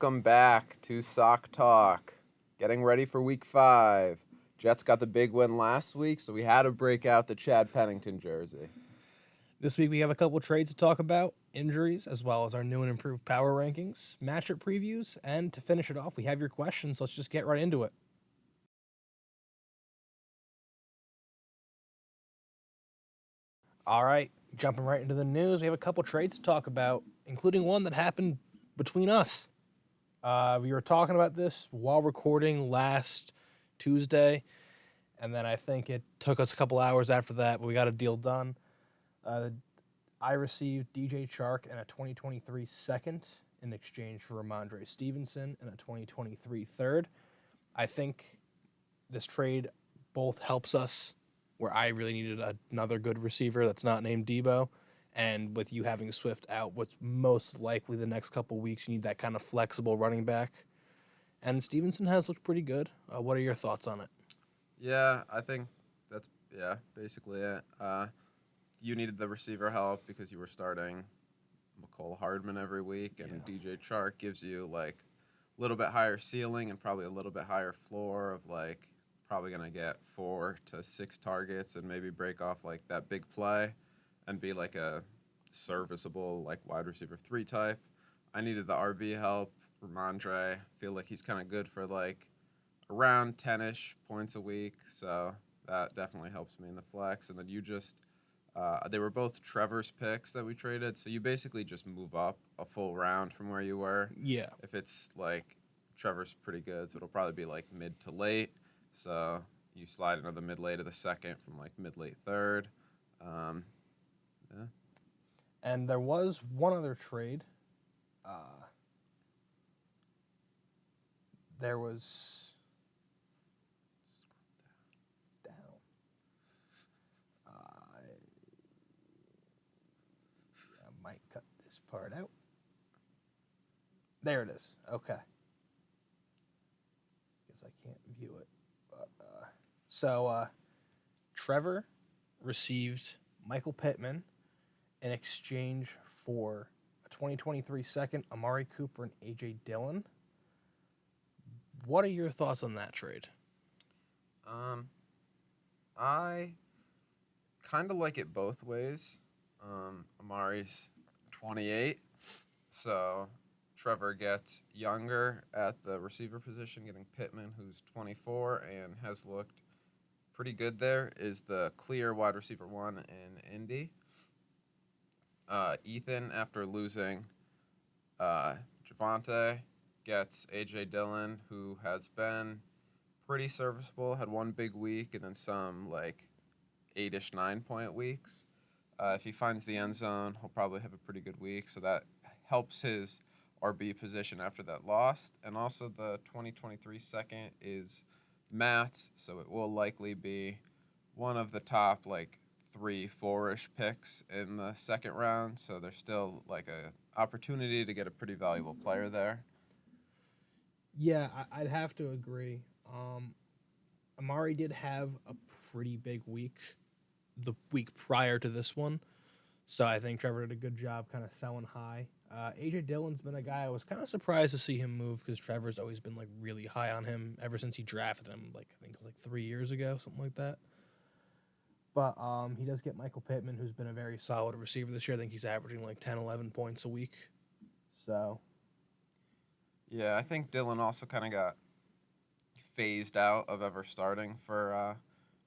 Welcome back to Sock Talk. Getting ready for week 5. Jets got the big win last week, so we had to break out the Chad Pennington jersey. This week we have a couple trades to talk about, injuries, as well as our new and improved power rankings, matchup previews, and to finish it off, we have your questions. Let's just get right into it. All right, jumping right into the news, we have a couple trades to talk about, including one that happened between us. We were talking about this while recording last Tuesday, and then I think it took us a couple hours after that, but we got a deal done. I received DJ Chark and a 2023 second in exchange for Ramondre Stevenson and a 2023 third. I think this trade both helps us where I really needed another good receiver that's not named Debo. And with you having Swift out, what's most likely the next couple weeks, you need that kind of flexible running back. And Stevenson has looked pretty good. What are your thoughts on it? Yeah, I think that's basically it. You needed the receiver help because you were starting McCole Hardman every week, and DJ Chark gives you like a little bit higher ceiling and probably a little bit higher floor of like probably going to get 4 to 6 targets and maybe break off like that big play and be like a serviceable like wide receiver 3 type. I needed the RB help. Ramondre, feel like he's kind of good for like around 10-ish points a week, so that definitely helps me in the flex. And then you just they were both Trevor's picks that we traded, so you basically just move up a full round from where you were. Yeah. If it's like Trevor's pretty good, so it'll probably be like mid to late. So you slide into the mid-late of the second from like mid-late third. Yeah. And there was one other trade. There was down. I might cut this part out. There it is. Okay. Guess I can't view it. But, so Trevor received Michael Pittman in exchange for a 2023 second, Amari Cooper, and A.J. Dillon. What are your thoughts on that trade? I kind of like it both ways. Amari's 28, so Trevor gets younger at the receiver position, getting Pittman, who's 24 and has looked pretty good there, is the clear wide receiver 1 in Indy. Ethan, after losing Javonte, gets A.J. Dillon, who has been pretty serviceable, had one big week and then some like 8-ish 9-point weeks. If he finds the end zone, he'll probably have a pretty good week, so that helps his RB position after that loss. And also the 2023 second is Matt's, so it will likely be one of the top like 3-4-ish picks in the second round, so there's still like a opportunity to get a pretty valuable player there. Yeah, I'd have to agree. Amari did have a pretty big week the week prior to this one, so I think Trevor did a good job kind of selling high. A.J. Dillon's been a guy I was kind of surprised to see him move because Trevor's always been like really high on him ever since he drafted him, like I think it was like 3 years ago, something like that. But he does get Michael Pittman, who's been a very solid receiver this year. I think he's averaging like 10, 11 points a week. So yeah, I think Dillon also kind of got phased out of ever starting for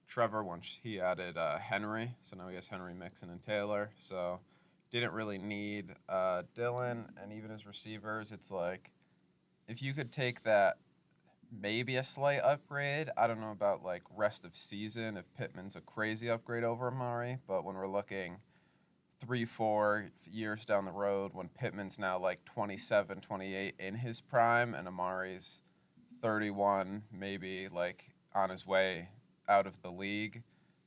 Trevor once he added Henry. So now he has Henry, Mixon, and Taylor. So didn't really need Dillon, and even his receivers. It's like if you could take that maybe a slight upgrade. I don't know about like rest of season if Pittman's a crazy upgrade over Amari, but when we're looking 3-4 years down the road when Pittman's now like 27, 28 in his prime and Amari's 31, maybe like on his way out of the league,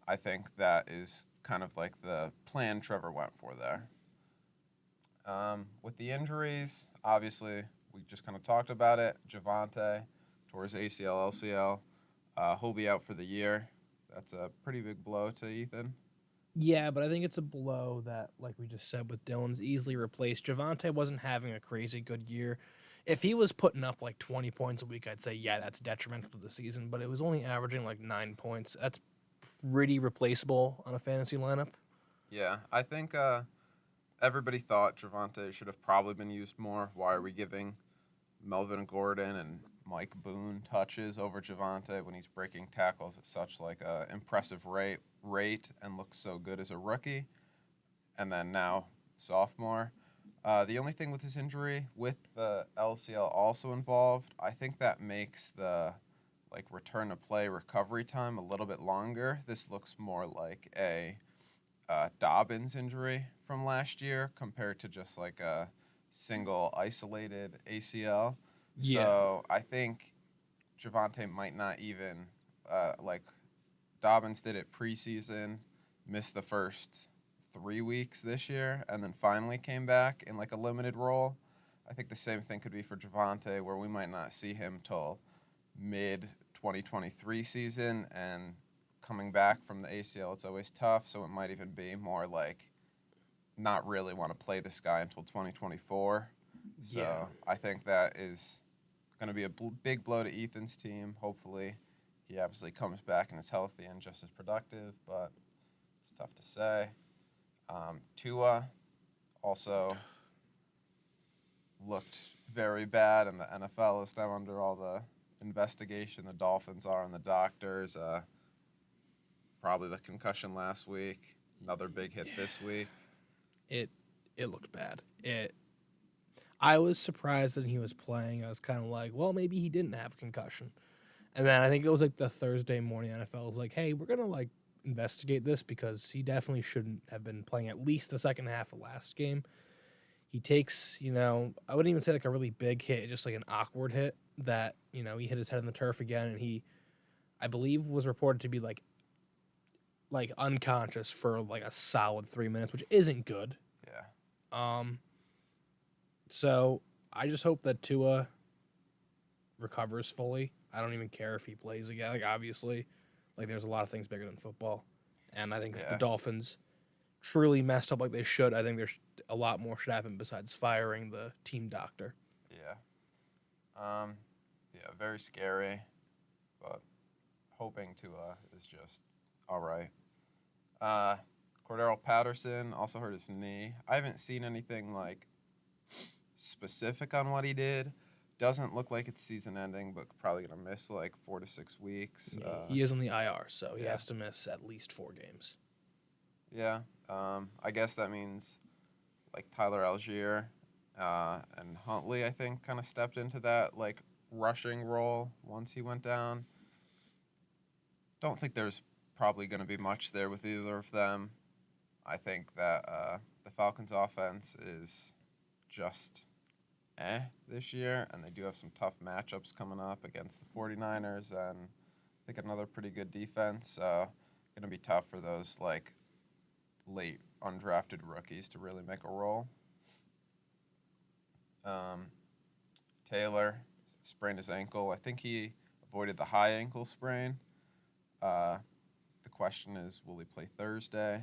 I think that is kind of like the plan Trevor went for there. With the injuries, obviously, we just kind of talked about it. Javonte tore his ACL, LCL. He'll be out for the year. That's a pretty big blow to Ethan. yeah, but I think it's a blow that, like we just said with Dillon's easily replaced. Javonte wasn't having a crazy good year. If he was putting up like 20 points a week, I'd say, yeah, that's detrimental to the season. But it was only averaging like 9 points. That's pretty replaceable on a fantasy lineup. Yeah, I think everybody thought Javante should have probably been used more. Why are we giving Melvin Gordon and Mike Boone touches over Javante when he's breaking tackles at such like a impressive rate and looks so good as a rookie, and then now sophomore. The only thing with this injury, with the LCL also involved, I think that makes the like return to play recovery time a little bit longer. This looks more like a Dobbins injury from last year compared to just like a single isolated ACL. Yeah. So I think Javante might not even like Dobbins did it preseason, missed the first 3 weeks this year, and then finally came back in like a limited role. I think the same thing could be for Javante, where we might not see him till mid 2023 season, and coming back from the ACL, it's always tough. So it might even be more like not really want to play this guy until 2024. So Yeah. I think that is going to be a big blow to Ethan's team. Hopefully, he obviously comes back and is healthy and just as productive, but it's tough to say. Tua also looked very bad, and the NFL is now under all the investigation. The Dolphins are and the doctors. Probably the concussion last week. Another big hit this week. It looked bad. I was surprised that he was playing. I was kind of like, well, maybe he didn't have a concussion. And then I think it was like the Thursday morning NFL was like, hey, we're going to like investigate this because he definitely shouldn't have been playing at least the second half of last game. He takes, I wouldn't even say like a really big hit, just like an awkward hit that, he hit his head on the turf again. And he, I believe, was reported to be like unconscious for like a solid 3 minutes, which isn't good. Yeah. So I just hope that Tua recovers fully. I don't even care if he plays again. Like obviously, like there's a lot of things bigger than football, and I think if the Yeah. Dolphins truly messed up like they should, I think there's a lot more should happen besides firing the team doctor. Yeah. Yeah, very scary, but hoping Tua is just all right. Cordero Patterson also hurt his knee. I haven't seen anything like specific on what he did. Doesn't look like it's season ending, but probably gonna miss like 4 to 6 weeks. He is on the IR, so he yeah. has to miss at least 4 games. Yeah. I guess that means like Tyler Algier and Huntley, I think, kind of stepped into that like rushing role once he went down. Don't think there's probably going to be much there with either of them. I think that the Falcons' offense is just this year, and they do have some tough matchups coming up against the 49ers and I think another pretty good defense. Going to be tough for those like late undrafted rookies to really make a role. Taylor sprained his ankle. I think he avoided the high ankle sprain. The question is, will he play Thursday?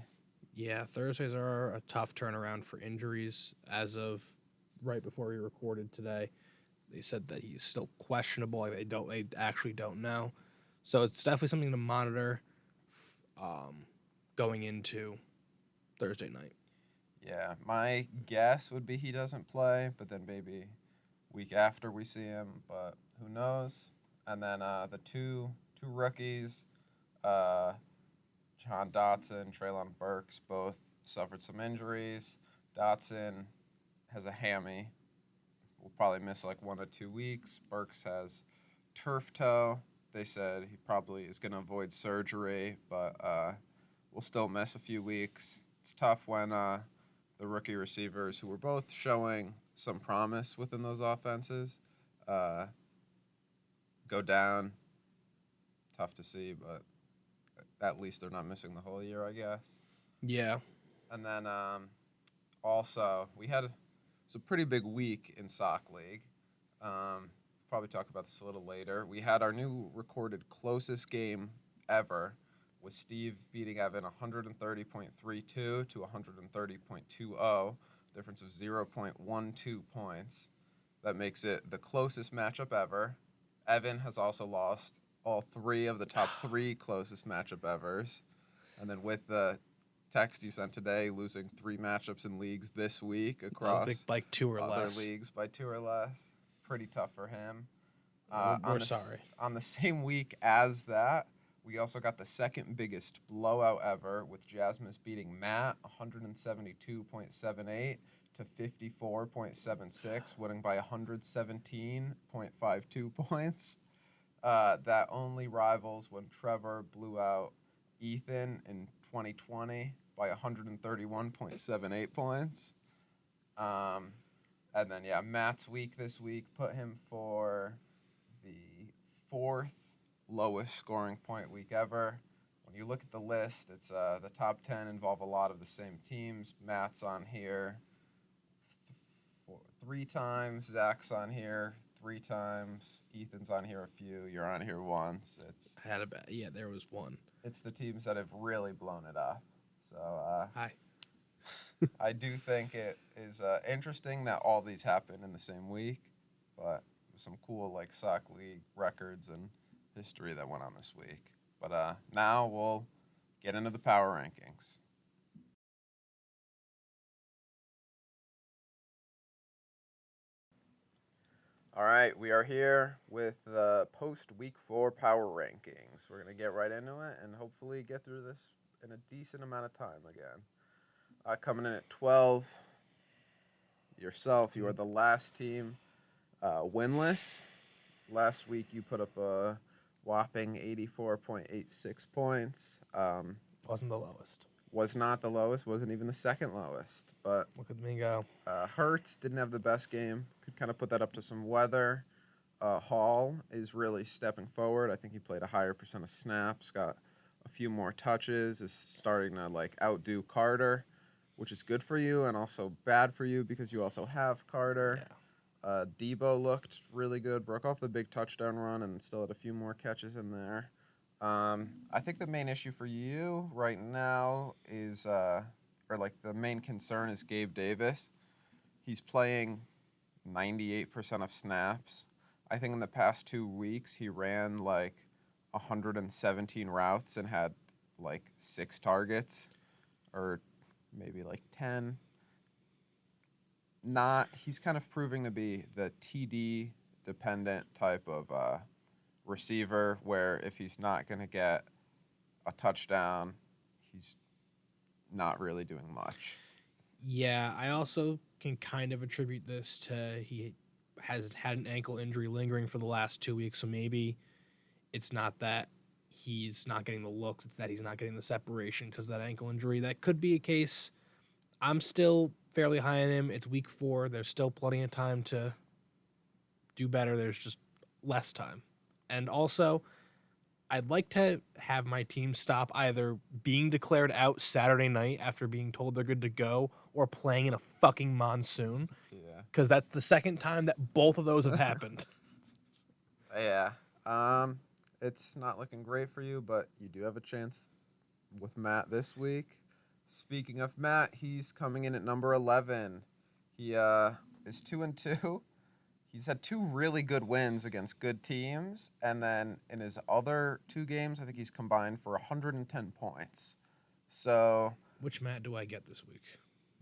Yeah, Thursdays are a tough turnaround for injuries. As of right before we recorded today, they said that he's still questionable. Like they actually don't know. So it's definitely something to monitor going into Thursday night. Yeah, my guess would be he doesn't play, but then maybe week after we see him, but who knows? And then the two rookies, John Dotson, Treylon Burks, both suffered some injuries. Dotson has a hammy. Will probably miss like 1 to 2 weeks. Burks has turf toe. They said he probably is going to avoid surgery, but will still miss a few weeks. It's tough when the rookie receivers, who were both showing some promise within those offenses, go down. Tough to see, but at least they're not missing the whole year, I guess. Yeah. And then also, we had it's a pretty big week in Sockleague. Probably talk about this a little later. We had our new recorded closest game ever, with Steve beating Evan 130.32 to 130.20, difference of 0.12 points. That makes it the closest matchup ever. Evan has also lost all 3 of the top 3 closest matchup evers. And then with the text you sent today, losing 3 matchups in leagues this week across like 2 or other less. leagues by 2 or less. Pretty tough for him. We're sorry. On the same week as that, we also got the second biggest blowout ever with Jasmus beating Matt 172.78 to 54.76, winning by 117.52 points. That only rivals when Trevor blew out Ethan in 2020 by 131.78 points. And then, Matt's week this week put him for the 4th lowest scoring point week ever. When you look at the list, it's the top 10 involve a lot of the same teams. Matt's on here 3 times. Zach's on here 3 times. Ethan's on here a few. You're on here once. I had a bet. Yeah, there was one. It's the teams that have really blown it up. So Hi. I do think it is interesting that all these happen in the same week, but some cool like Sockleague records and history that went on this week. But now we'll get into the power rankings. All right, we are here with the post-week 4 power rankings. We're going to get right into it and hopefully get through this in a decent amount of time again. Coming in at 12, yourself, you are the last team winless. Last week you put up a whopping 84.86 points. Wasn't the lowest. Was not the lowest, wasn't even the second lowest. But Look at me go. Hertz didn't have the best game. Could kind of put that up to some weather. Hall is really stepping forward. I think he played a higher percent of snaps, got a few more touches, is starting to like outdo Carter, which is good for you and also bad for you because you also have Carter. Yeah. Debo looked really good, broke off the big touchdown run and still had a few more catches in there. I think the main issue for you right now is, the main concern is Gabe Davis. He's playing 98% of snaps. I think in the past 2 weeks he ran like 117 routes and had like 6 targets or maybe like 10. He's kind of proving to be the TD dependent type of receiver where if he's not going to get a touchdown, he's not really doing much. Yeah, I also can kind of attribute this to he has had an ankle injury lingering for the last 2 weeks, so maybe it's not that he's not getting the looks, it's that he's not getting the separation because of that ankle injury. That could be a case. I'm still fairly high on him. It's week 4. There's still plenty of time to do better. There's just less time. And also, I'd like to have my team stop either being declared out Saturday night after being told they're good to go or playing in a fucking monsoon. Yeah. Because that's the second time that both of those have happened. Yeah. It's not looking great for you, but you do have a chance with Matt this week. Speaking of Matt, he's coming in at number 11. He is 2-2. He's had 2 really good wins against good teams, and then in his other 2 games, I think he's combined for 110 points. So Which Matt do I get this week?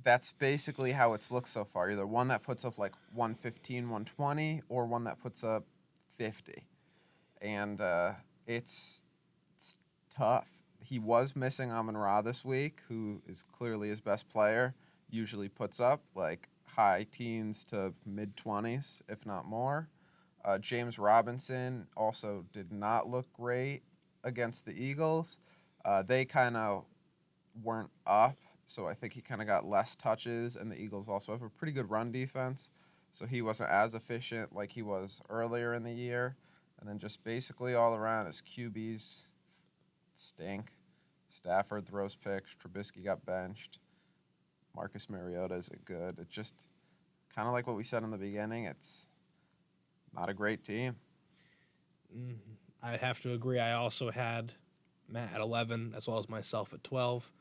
that's basically how it's looked so far. Either one that puts up like 115, 120, or one that puts up 50. And it's tough. He was missing Amon-Ra this week, who is clearly his best player, usually puts up like high teens to mid-20s, if not more. James Robinson also did not look great against the Eagles. They kind of weren't up, so I think he kind of got less touches, and the Eagles also have a pretty good run defense, so he wasn't as efficient like he was earlier in the year. And then just basically all around, his QBs stink. Stafford throws picks. Trubisky got benched. Marcus Mariota isn't good. It's just kind of like what we said in the beginning. It's not a great team. I have to agree. I also had Matt at 11 as well as myself at 12.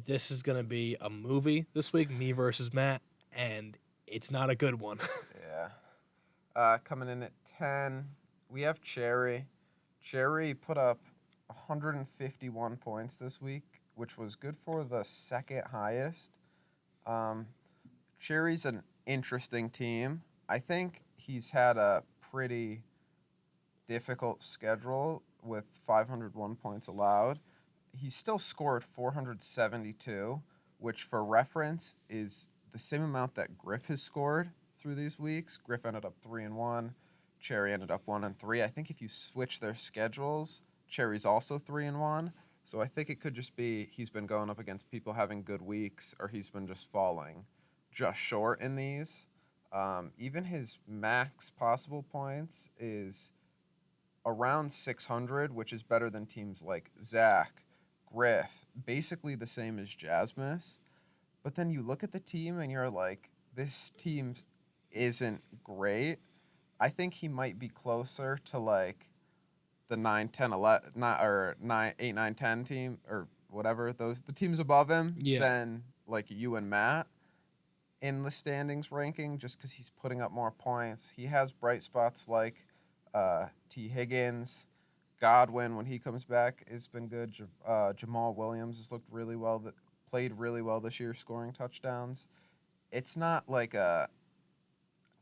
This is going to be a movie this week, me versus Matt, and it's not a good one. Yeah. Coming in at 10, we have Cherry. Cherry put up 151 points this week, which was good for the second highest. Cherry's an interesting team. I think he's had a pretty difficult schedule with 501 points allowed. He still scored 472, which for reference is the same amount that Griff has scored through these weeks. Griff ended up 3-1. Cherry ended up 1-3. I think if you switch their schedules, Cherry's also 3-1. So I think it could just be he's been going up against people having good weeks, or he's been just falling just short in these. Even his max possible points is around 600, which is better than teams like Zach, Griff, basically the same as Jasmus. But then you look at the team and you're like, this team isn't great. I think he might be closer to like the 9, 10, 11, not, or 9, 8, 9, 10 team or whatever, the teams above him than like you and Matt in the standings ranking, just because he's putting up more points. He has bright spots like T. Higgins, Godwin when he comes back has been good. Jamal Williams has looked really well, played really well this year, scoring touchdowns. It's not like a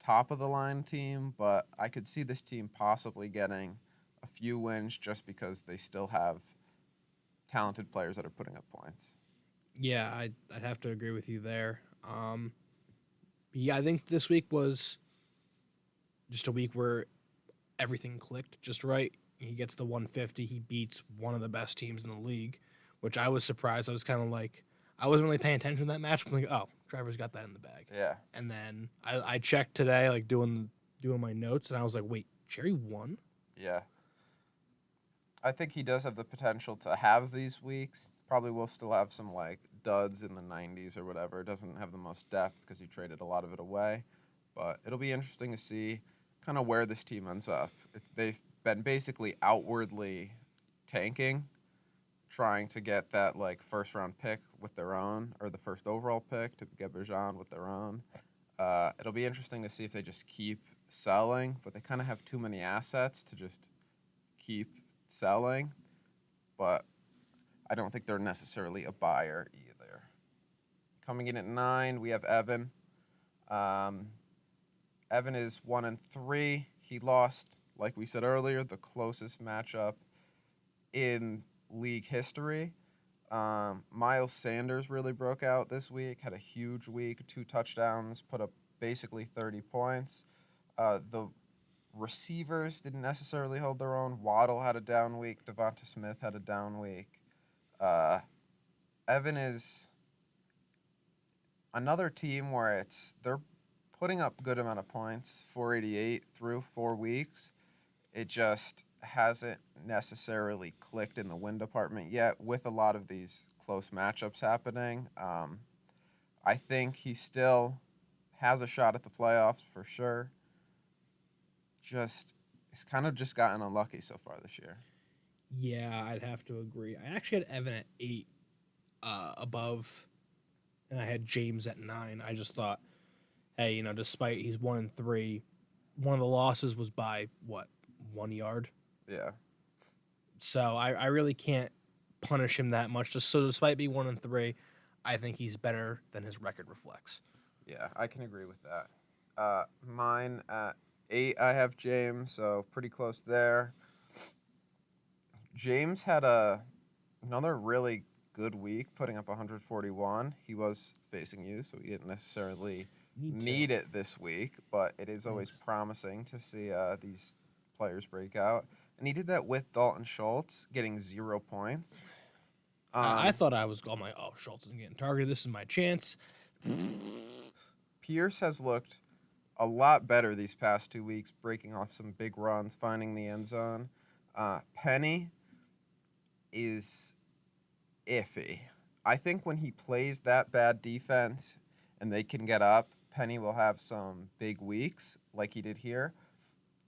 top of the line team, but I could see this team possibly getting a few wins just because they still have talented players that are putting up points. Yeah, I'd have to agree with you there. Yeah, I think this week was just a week where everything clicked just right. He gets the 150. He beats one of the best teams in the league, which I was surprised. I was kind of like, I wasn't really paying attention to that match. I'm like, oh, Trevor's got that in the bag. Yeah. And then I checked today, like doing my notes, and I was like, wait, Cherry won? Yeah. I think he does have the potential to have these weeks. Probably will still have some like duds in the 90s or whatever. Doesn't have the most depth because he traded a lot of it away. But it'll be interesting to see kind of where this team ends up. They've been basically outwardly tanking, trying to get that like first round pick with their own, or the first overall pick to get Bergeron with their own. It'll be interesting to see if they just keep selling, but they kind of have too many assets to just keep selling. But I don't think they're necessarily a buyer either. Coming in at 9, we have Evan. Evan is 1-3. He lost, like we said earlier, the closest matchup in league history. Miles Sanders really broke out this week, had a huge week, 2 touchdowns, put up basically 30 points. The receivers didn't necessarily hold their own. Waddle had a down week. Devonta Smith had a down week. Evan is another team where they're putting up good amount of points, 488 through 4 weeks. It just hasn't necessarily clicked in the win department yet with a lot of these close matchups happening. I think he still has a shot at the playoffs for sure. He's kind of just gotten unlucky so far this year. Yeah, I'd have to agree. I actually had Evan at 8 above, and I had James at 9. I just thought, hey, despite he's 1-3, one of the losses was by, 1 yard? Yeah. So I really can't punish him that much. So despite being 1-3, I think he's better than his record reflects. Yeah, I can agree with that. Mine at 8, I have James, so pretty close there. James had another really good week, putting up 141. He was facing you, so he didn't necessarily need it this week, but it is always promising to see these players break out. And he did that with Dalton Schultz, getting 0 points. I thought I was going, Schultz isn't getting targeted. This is my chance. Pierce has looked a lot better these past 2 weeks, breaking off some big runs, finding the end zone. Penny is iffy. I think when he plays that bad defense and they can get up, Penny will have some big weeks like he did here.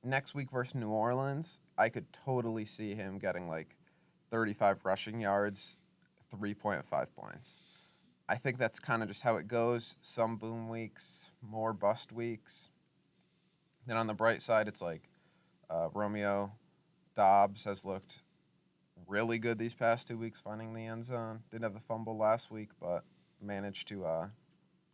Next week versus New Orleans, I could totally see him getting like 35 rushing yards, 3.5 points. I think that's kind of just how it goes. Some boom weeks, more bust weeks. Then on the bright side, it's like Romeo Dobbs has looked really good these past 2 weeks, finding the end zone. Didn't have the fumble last week, but managed to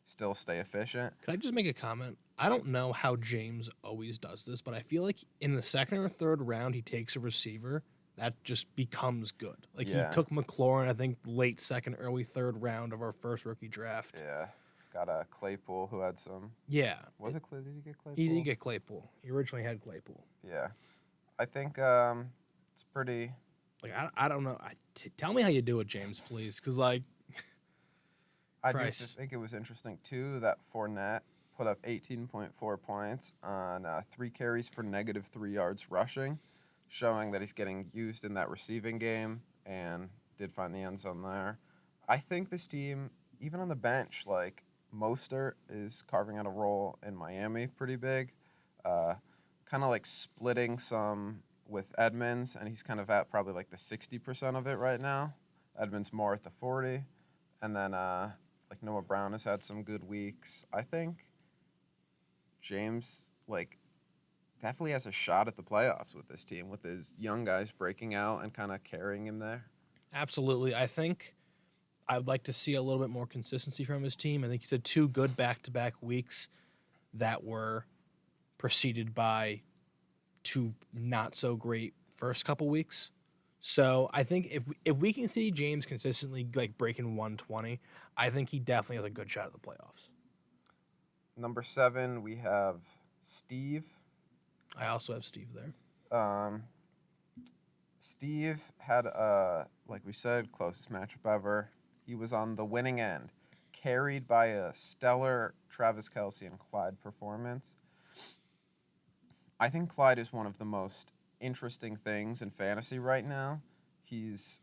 still stay efficient. Could I just make a comment? I don't know how James always does this, but I feel like in the second or third round, he takes a receiver that just becomes good. Like he Yeah. took McLaurin, I think, late second, early third round of our first rookie draft. Yeah. Got a Claypool who had some. Yeah. Was it Clay? Did he get Claypool? He did get Claypool. He originally had Claypool. Yeah. I think it's pretty. Like, I don't know. Tell me how you do it, James, please. Because, like, I Christ. just think it was interesting, too, that Fournette put up 18.4 points on 3 carries for -3 yards rushing, showing that he's getting used in that receiving game and did find the end zone there. I think this team, even on the bench, like, Mostert is carving out a role in Miami pretty big, kind of like splitting some with Edmonds, and he's kind of at probably like the 60% of it right now. Edmonds more at the 40, and then like Noah Brown has had some good weeks. I think James like definitely has a shot at the playoffs with this team, with his young guys breaking out and kind of carrying him there. absolutely. I think I'd like to see a little bit more consistency from his team. I think he's had 2 good back-to-back weeks that were preceded by 2 not so great first couple weeks. So I think if we can see James consistently like breaking 120, I think he definitely has a good shot at the playoffs. Number 7, we have Steve. I also have Steve there. Steve had like we said, closest matchup ever. He was on the winning end, carried by a stellar Travis Kelce and Clyde performance. I think Clyde is one of the most interesting things in fantasy right now. He's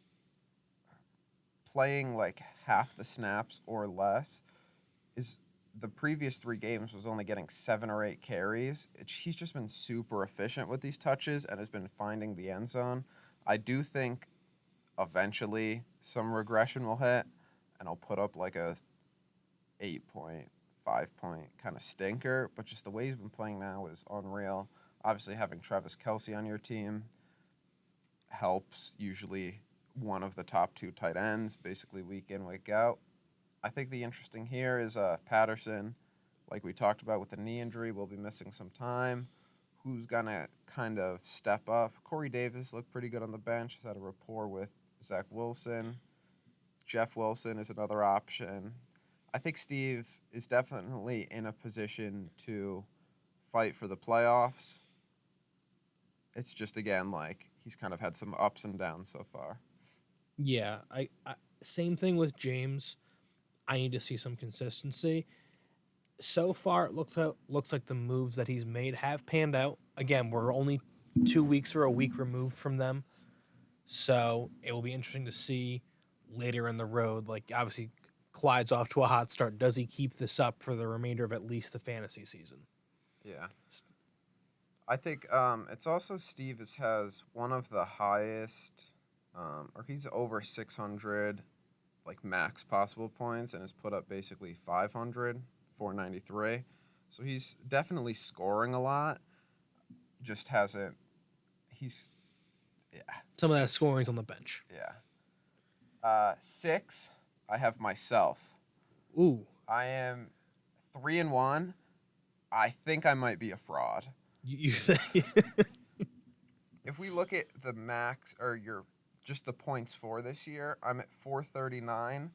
playing like half the snaps or less. Is the previous 3 games was only getting 7 or 8 carries. He's just been super efficient with these touches and has been finding the end zone. I do think eventually some regression will hit, and I'll put up like a 8-point, 5-point kind of stinker. But just the way he's been playing now is unreal. Obviously, having Travis Kelce on your team helps. Usually one of the top 2 tight ends, basically week in, week out. I think the interesting here is Patterson, like we talked about with the knee injury, will be missing some time. Who's going to kind of step up? Corey Davis looked pretty good on the bench. He's had a rapport with Zach Wilson. Jeff Wilson is another option. I think Steve is definitely in a position to fight for the playoffs. It's just, again, like he's kind of had some ups and downs so far. Yeah, I same thing with James. I need to see some consistency. So far, it looks like the moves that he's made have panned out. Again, we're only 2 weeks or a week removed from them, so it will be interesting to see later in the road. Like, obviously, Clyde's off to a hot start. Does he keep this up for the remainder of at least the fantasy season? Yeah. I think it's also Steve has one of the highest, or he's over 600, like max possible points, and has put up basically 500, 493. So he's definitely scoring a lot. Just hasn't. Some of that scoring's on the bench. Yeah. 6, I have myself. Ooh, I am 3-1. I think I might be a fraud. you think? If we look at the max or just the points for this year, I'm at 439.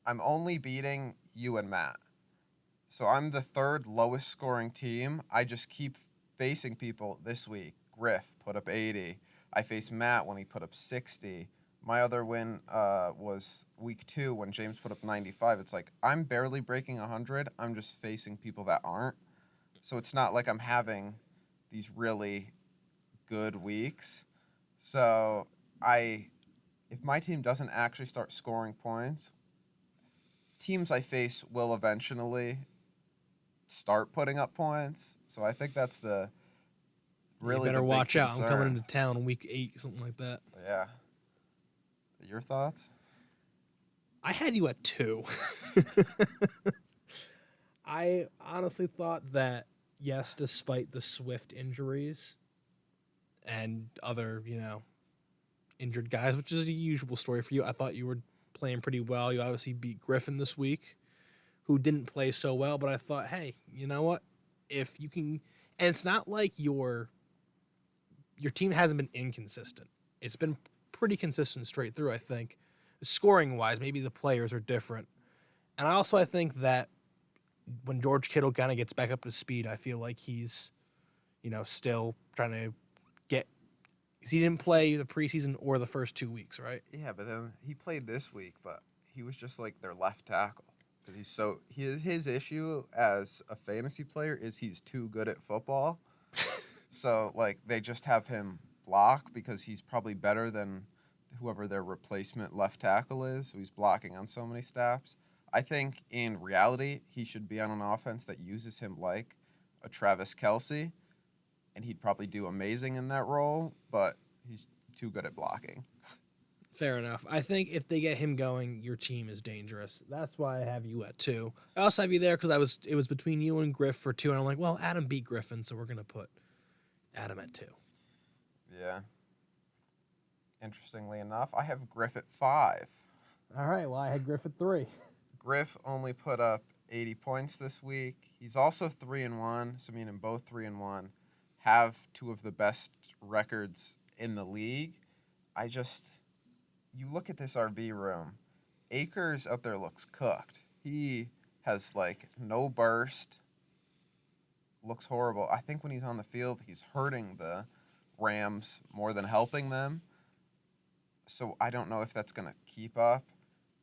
I'm only beating you and Matt. So I'm the 3rd lowest scoring team. I just keep facing people this week. Griff put up 80. I faced Matt when he put up 60. My other win was week 2 when James put up 95. It's like I'm barely breaking 100. I'm just facing people that aren't. So it's not like I'm having these really good weeks. So if my team doesn't actually start scoring points, teams I face will eventually start putting up points. So I think that's the really you better the big watch out. I'm concern. coming into town week 8, something like that. Yeah. Your thoughts? I had you at 2. I honestly thought that, yes, despite the Swift injuries and other, injured guys, which is a usual story for you, I thought you were playing pretty well. You obviously beat Griffin this week, who didn't play so well, but I thought, hey, you know what? If you can, and it's not like your team hasn't been inconsistent. It's been pretty consistent straight through, I think. Scoring wise, maybe the players are different. And I think that when George Kittle kind of gets back up to speed, I feel like he's, still trying to get. Because he didn't play the preseason or the first 2 weeks, right? Yeah, but then he played this week, but he was just like their left tackle because his issue as a fantasy player is he's too good at football. So like they just have him block because he's probably better than whoever their replacement left tackle is. So he's blocking on so many snaps. I think in reality he should be on an offense that uses him like a Travis Kelce, and he'd probably do amazing in that role. But he's too good at blocking. Fair enough. I think if they get him going, your team is dangerous. That's why I have you at 2. I also have you there because it was between you and Griff for 2, and I'm like, well, Adam beat Griffin, so we're gonna put Adam at 2. Yeah. Interestingly enough, I have Griff at 5. All right. Well, I had Griff at 3. Griff only put up 80 points this week. He's also 3-1, so meaning both 3-1 have two of the best records in the league. You look at this RB room. Akers out there looks cooked. He has like no burst. Looks horrible. I think when he's on the field, he's hurting the Rams more than helping them. So I don't know if that's going to keep up.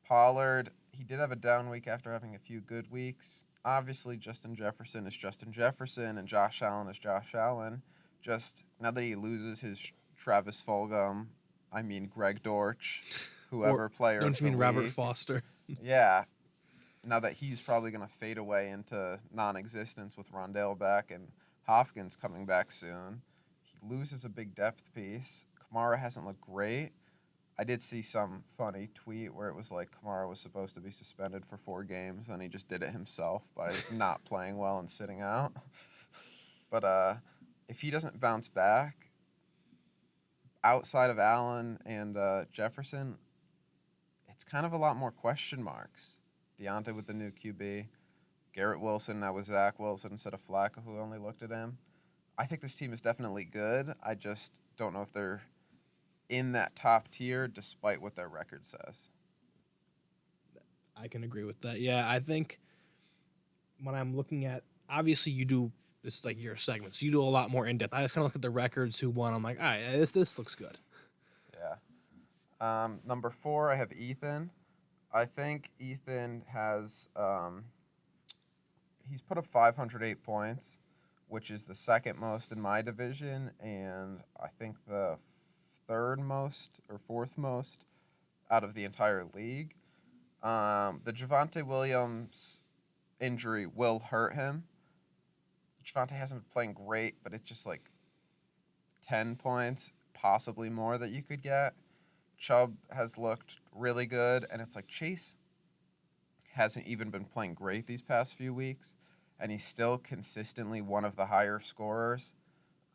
Pollard, he did have a down week after having a few good weeks. Obviously, Justin Jefferson is Justin Jefferson, and Josh Allen is Josh Allen. Just now that he loses his Travis Fulgham, Greg Dortch, whoever player. Don't you mean Robert Foster? Yeah. Now that he's probably going to fade away into non-existence with Rondale back and Hopkins coming back soon, he loses a big depth piece. Kamara hasn't looked great. I did see some funny tweet where it was like Kamara was supposed to be suspended for 4 games, and he just did it himself by not playing well and sitting out. But if he doesn't bounce back, outside of Allen and Jefferson, it's kind of a lot more question marks. Deontay with the new QB, Garrett Wilson now with Zach Wilson instead of Flacco, who only looked at him. I think this team is definitely good. I just don't know if they're in that top tier despite what their record says. I can agree with that. Yeah, I think when I'm looking at, obviously you do, this is like your segments, you do a lot more in-depth. I just kind of look at the records, who won. I'm like, all right, this looks good. Yeah. Number 4, I have Ethan. I think Ethan has he's put up 508 points, which is the second most in my division, and I think the third most or fourth most out of the entire league. The Javonte Williams injury will hurt him. Javonte hasn't been playing great, but it's just like 10 points, possibly more that you could get. Chubb has looked really good, and it's like Chase hasn't even been playing great these past few weeks, and he's still consistently one of the higher scorers.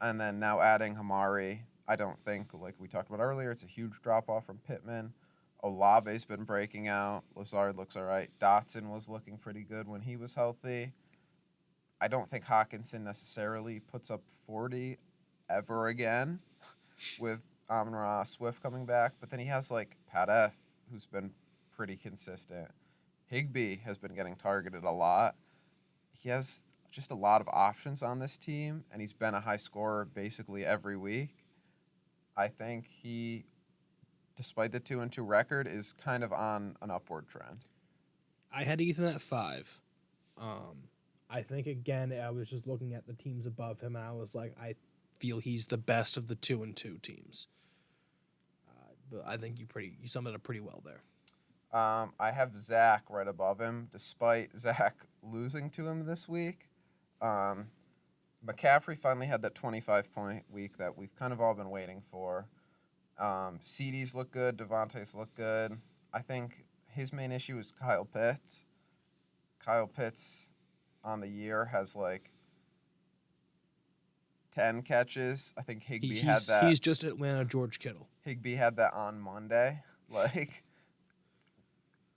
And then now adding Amari, I don't think, like we talked about earlier, it's a huge drop-off from Pittman. Olave's been breaking out. Lazard looks all right. Dotson was looking pretty good when he was healthy. I don't think Hawkinson necessarily puts up 40 ever again with Amon-Ra Swift coming back. But then he has, like, Pat F., who's been pretty consistent. Higbee has been getting targeted a lot. He has just a lot of options on this team, and he's been a high scorer basically every week. I think he, despite the 2-2 record, is kind of on an upward trend. I had Ethan at 5. I think, again, I was just looking at the teams above him, and I was like, I feel he's the best of the 2-2 teams. But I think you summed it up pretty well there. I have Zach right above him, despite Zach losing to him this week. McCaffrey finally had that 25-point week that we've kind of all been waiting for. CD's look good. Devontae's look good. I think his main issue is Kyle Pitts. Kyle Pitts on the year has like 10 catches. I think Higbee had that. He's just Atlanta George Kittle. Higbee had that on Monday. Like,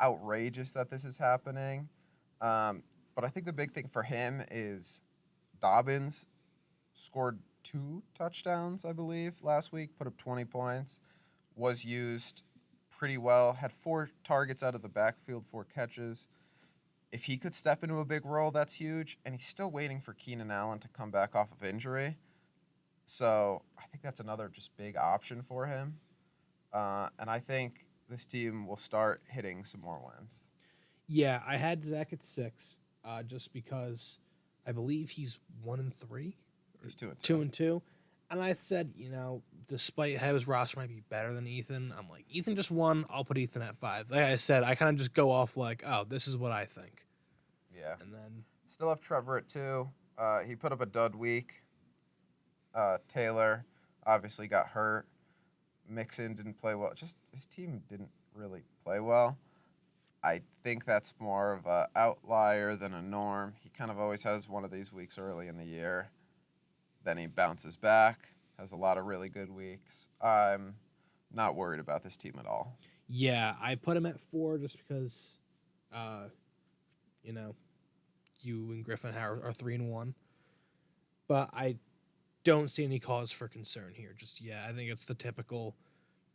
outrageous that this is happening. But I think the big thing for him is Dobbins scored 2 touchdowns, I believe, last week, put up 20 points, was used pretty well, had 4 targets out of the backfield, 4 catches. If he could step into a big role, that's huge, and he's still waiting for Keenan Allen to come back off of injury. So I think that's another just big option for him. And I think this team will start hitting some more wins. Yeah, I had Zach at 6, just because I believe he's 1-3. He's 2-2. 2-2. And I said, despite how his roster might be better than Ethan, I'm like, Ethan just won. I'll put Ethan at 5. Like I said, I kind of just go off like, oh, this is what I think. Yeah. And then still have Trevor at 2. He put up a dud week. Taylor obviously got hurt. Mixon didn't play well. Just his team didn't really play well. I think that's more of an outlier than a norm. He kind of always has one of these weeks early in the year. Then he bounces back, has a lot of really good weeks. I'm not worried about this team at all. yeah, I put him at 4 just because, you and Griffin are 3-1. But I don't see any cause for concern here. Just, I think it's the typical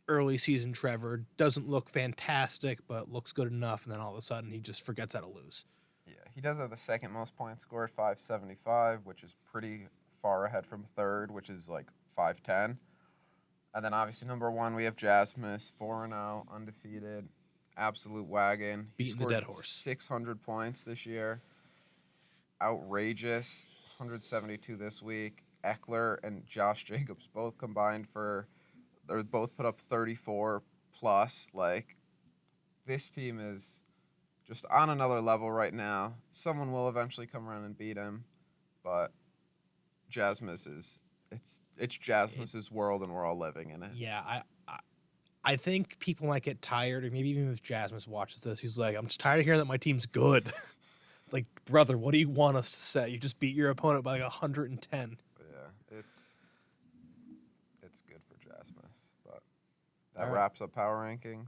early season Trevor. Doesn't look fantastic, but looks good enough, and then all of a sudden he just forgets how to lose. Yeah, he does have the second most points scored, 575, which is pretty far ahead from third, which is like 510. And then obviously number 1, we have Jasmus, 4-0, undefeated, absolute wagon. He Beating the scored dead horse. 600 points this year. Outrageous. 172 this week. Eckler and Josh Jacobs both combined they both put up 34 plus. Like, this team is just on another level right now. Someone will eventually come around and beat him, but Jasmus is it's Jasmus's world, and we're all living in it. Yeah, I think people might get tired, or maybe even if Jasmus watches this, he's like, I'm just tired of hearing that my team's good. Like, brother, what do you want us to say? You just beat your opponent by like 110. Yeah, it's good for Jasmus, but that All right. wraps up power rankings.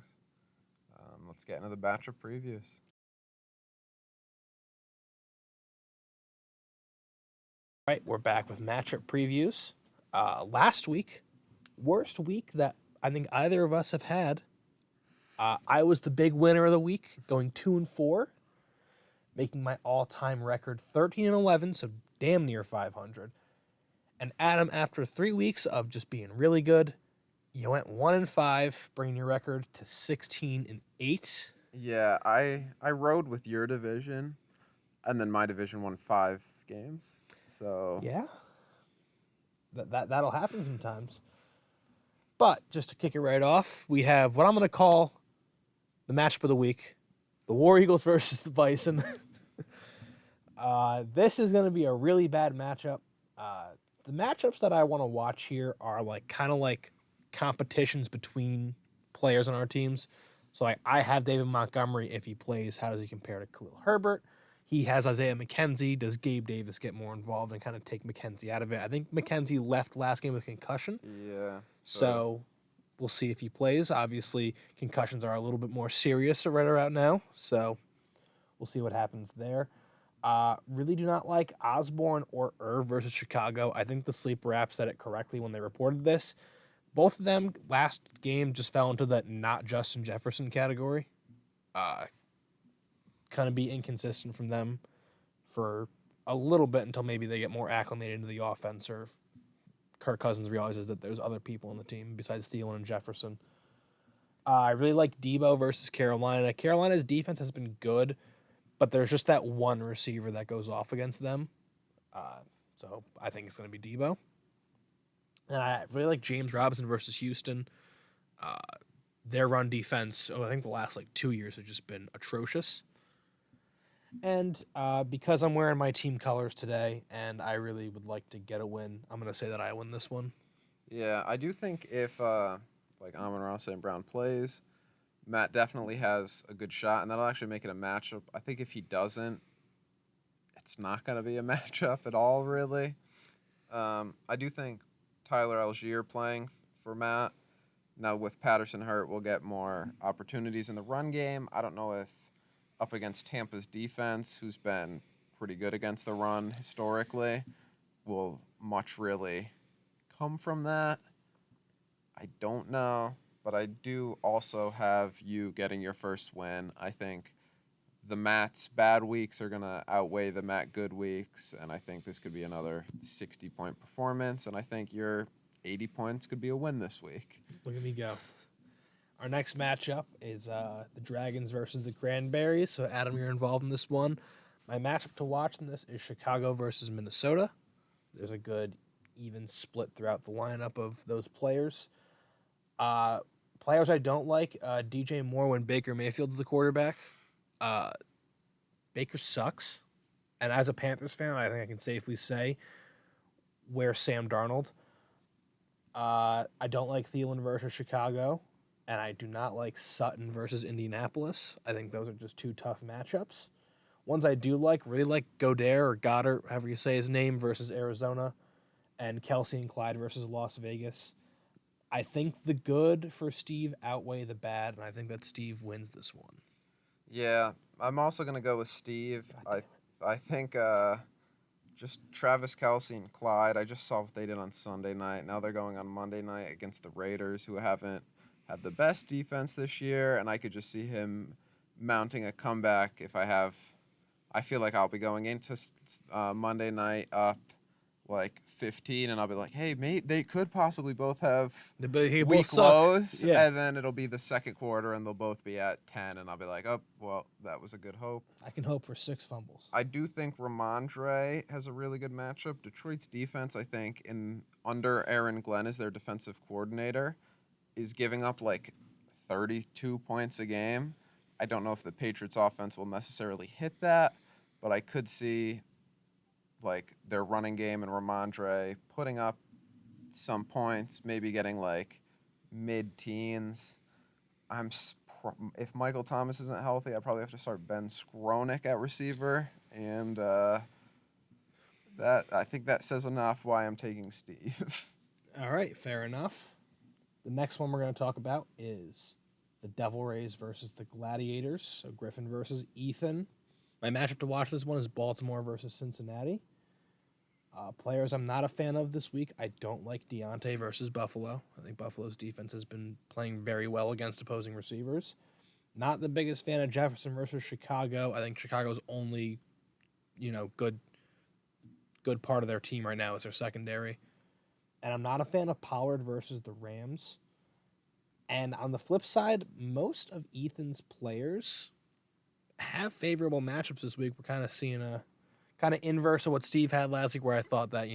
Let's get into the matchup previews. All right, we're back with matchup previews. Last week, worst week that I think either of us have had. I was the big winner of the week, going 2-4, making my all-time record 13-11, so damn near 500. And Adam, after 3 weeks of just being really good, you went 1-5, bringing your record to 16-8. Yeah, I rode with your division, and then my division won 5 games. So Yeah, that'll happen sometimes. But just to kick it right off, we have what I'm going to call the matchup of the week: the War Eagles versus the Bison. This is going to be a really bad matchup. The matchups that I want to watch here are kind of like competitions between players on our teams. So I have David Montgomery. If he plays, how does he compare to Khalil Herbert? He has Isaiah McKenzie. Does Gabe Davis get more involved and kind of take McKenzie out of it? I think McKenzie left last game with concussion. Yeah. So we'll see if he plays. Obviously, concussions are a little bit more serious right around now. So we'll see what happens there. Really do not like Osborne or Irv versus Chicago. I think the Sleeper app said it correctly when they reported this. Both of them last game just fell into that not Justin Jefferson category. Kind of be inconsistent from them for a little bit until maybe they get more acclimated into the offense, or Kirk Cousins realizes that there's other people on the team besides Thielen and Jefferson. I really like Debo versus Carolina. Carolina's defense has been good, but there's just that one receiver that goes off against them. So I think it's going to be Debo. And I really like James Robinson versus Houston. Their run defense, I think the last 2 years have just been atrocious. And because I'm wearing my team colors today and I really would like to get a win, I'm going to say that I win this one. Yeah, I do think if Amon-Ra St. Brown plays, Matt definitely has a good shot, and that'll actually make it a matchup. I think if he doesn't, it's not going to be a matchup at all, really. I do think Tyler Algier playing for Matt. Now, with Patterson hurt, we'll get more opportunities in the run game. I don't know if up against Tampa's defense, who's been pretty good against the run historically, will much really come from that. I don't know, but I do also have you getting your first win. I think the Matt's bad weeks are going to outweigh the Matt good weeks, and I think this could be another 60-point performance, and I think your 80 points could be a win this week. Look at me go. Our next matchup is the Dragons versus the Cranberries. So, Adam, you're involved in this one. My matchup to watch in this is Chicago versus Minnesota. There's a good even split throughout the lineup of those players. Players I don't like, DJ Moore when Baker Mayfield's the quarterback. Baker sucks. And as a Panthers fan, I think I can safely say, where's Sam Darnold? I don't like Thielen versus Chicago, and I do not like Sutton versus Indianapolis. I think those are just two tough matchups. Ones I do like, really like Goddard or Goddard, however you say his name, versus Arizona, and Kelsey and Clyde versus Las Vegas. I think the good for Steve outweigh the bad, and I think that Steve wins this one. Yeah, I'm also going to go with Steve. I think just Travis Kelsey and Clyde. I just saw what they did on Sunday night. Now they're going on Monday night against the Raiders, who haven't had the best defense this year, and I could just see him mounting a comeback if I feel like I'll be going into Monday night up like 15, and I'll be like, hey, mate, they could possibly both have weak lows, Yeah. and then it'll be the second quarter, and they'll both be at 10, and I'll be like, oh, well, that was a good hope. I can hope for 6 fumbles. I do think Ramondre has a really good matchup. Detroit's defense, I think, under Aaron Glenn as their defensive coordinator, is giving up like 32 points a game. I don't know if the Patriots offense will necessarily hit that, but I could see like their running game and Ramondre putting up some points, maybe getting like mid-teens. If Michael Thomas isn't healthy, I probably have to start Ben Skronik at receiver, and I think that says enough why I'm taking Steve. All right, fair enough. The next one we're going to talk about is the Devil Rays versus the Gladiators. So Griffin versus Ethan. My matchup to watch this one is Baltimore versus Cincinnati. Players I'm not a fan of this week. I don't like Deontay versus Buffalo. I think Buffalo's defense has been playing very well against opposing receivers. Not the biggest fan of Jefferson versus Chicago. I think Chicago's only, good part of their team right now is their secondary. And I'm not a fan of Pollard versus the Rams. And on the flip side, most of Ethan's players have favorable matchups this week. We're kind of seeing a kind of inverse of what Steve had last week, where I thought that,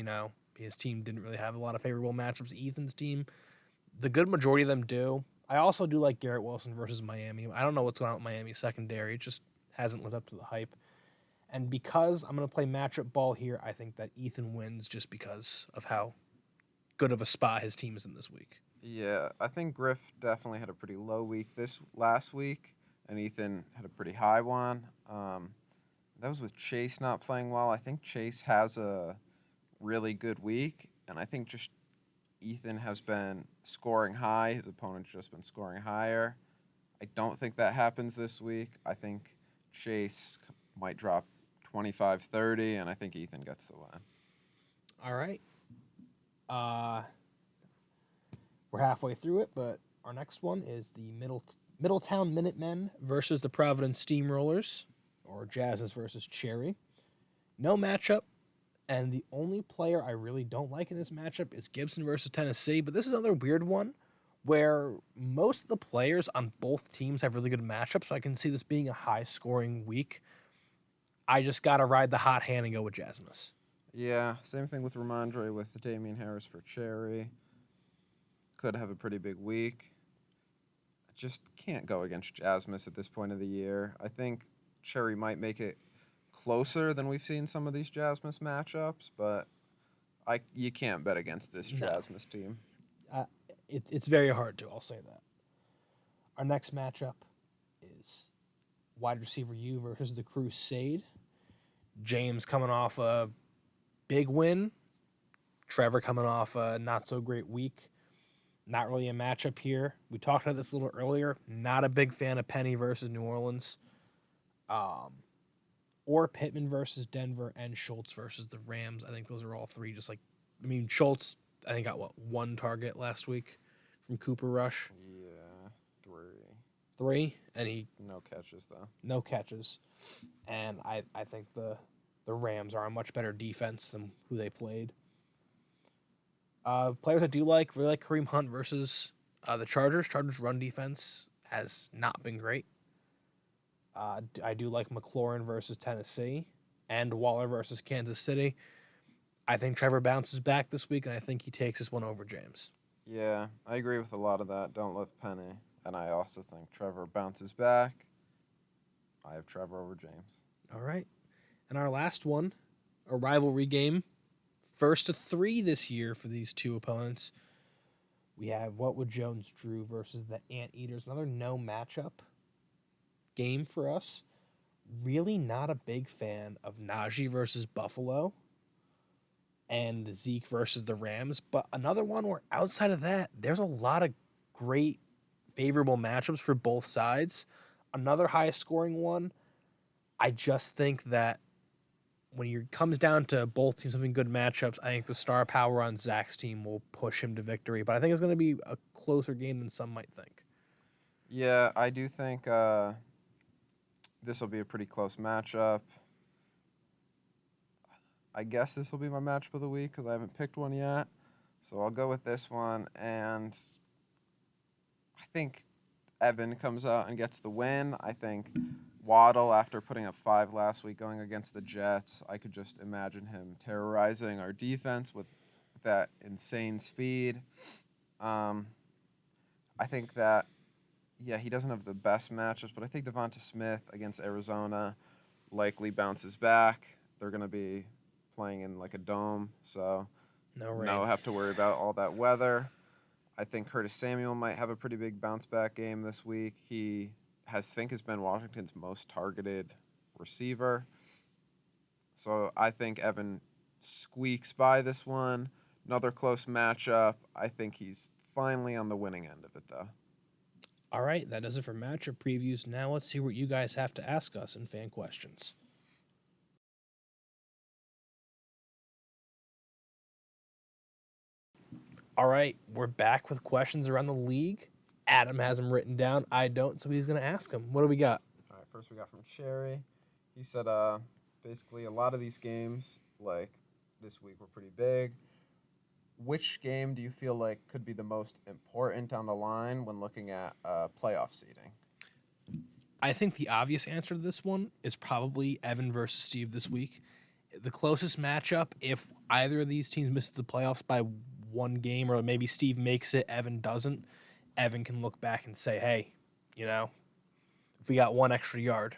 his team didn't really have a lot of favorable matchups. Ethan's team, the good majority of them do. I also do like Garrett Wilson versus Miami. I don't know what's going on with Miami's secondary. It just hasn't lived up to the hype. And because I'm going to play matchup ball here, I think that Ethan wins just because of how good of a spot his team is in this week. Yeah, I think Griff definitely had a pretty low week this last week, and Ethan had a pretty high one. That was with Chase not playing well. I think Chase has a really good week, and I think just Ethan has been scoring high. His opponent's just been scoring higher. I don't think that happens this week. I think Chase might drop 25-30, and I think Ethan gets the win. All right. We're halfway through it, but our next one is the Middletown Minutemen versus the Providence Steamrollers, or Jazzes versus Cherry. No matchup, and the only player I really don't like in this matchup is Gibson versus Tennessee, but this is another weird one where most of the players on both teams have really good matchups, so I can see this being a high-scoring week. I just got to ride the hot hand and go with Jasmus. Yeah, same thing with Ramondre with Damian Harris for Cherry. Could have a pretty big week. Just can't go against Jasmus at this point of the year. I think Cherry might make it closer than we've seen some of these Jasmus matchups, but you can't bet against this Jasmus team. It's very hard to, I'll say that. Our next matchup is wide receiver U versus the Crusade. James coming off a big win. Trevor coming off a not so great week. Not really a matchup here. We talked about this a little earlier. Not a big fan of Penny versus New Orleans. Or Pittman versus Denver and Schultz versus the Rams. I think those are all three Schultz, I think, got, one target last week from Cooper Rush? Yeah, 3. 3? And no catches, though. No catches. And I think the Rams are a much better defense than who they played. Players I do really like Kareem Hunt versus the Chargers. Chargers' run defense has not been great. I do like McLaurin versus Tennessee and Waller versus Kansas City. I think Trevor bounces back this week, and I think he takes this one over James. Yeah, I agree with a lot of that. Don't love Penny. And I also think Trevor bounces back. I have Trevor over James. All right. And our last one, a rivalry game. First of 3 this year for these two opponents. We have What Would Jones Drew versus the Anteaters. Another no matchup game for us. Really not a big fan of Najee versus Buffalo and Zeke versus the Rams. But another one where outside of that, there's a lot of great favorable matchups for both sides. Another high scoring one. I just think that when it comes down to both teams having good matchups, I think the star power on Zach's team will push him to victory. But I think it's going to be a closer game than some might think. Yeah, I do think this will be a pretty close matchup. I guess this will be my matchup of the week because I haven't picked one yet. So I'll go with this one. And I think Evan comes out and gets the win. I think Waddle, after putting up 5 last week going against the Jets, I could just imagine him terrorizing our defense with that insane speed. I think that, he doesn't have the best matchups, but I think Devonta Smith against Arizona likely bounces back. They're going to be playing in like a dome, so no rain. No have to worry about all that weather. I think Curtis Samuel might have a pretty big bounce-back game this week. He has been Washington's most targeted receiver. So I think Evan squeaks by this one. Another close matchup. I think he's finally on the winning end of it, though. All right, that does it for matchup previews. Now let's see what you guys have to ask us in fan questions. All right, we're back with questions around the league. Adam has them written down. I don't, so he's going to ask them. What do we got? All right, first we got from Cherry. He said basically a lot of these games, like this week, were pretty big. Which game do you feel like could be the most important on the line when looking at playoff seeding? I think the obvious answer to this one is probably Evan versus Steve this week. The closest matchup, if either of these teams misses the playoffs by one game, or maybe Steve makes it, Evan doesn't, Evan can look back and say, hey, if we got one extra yard.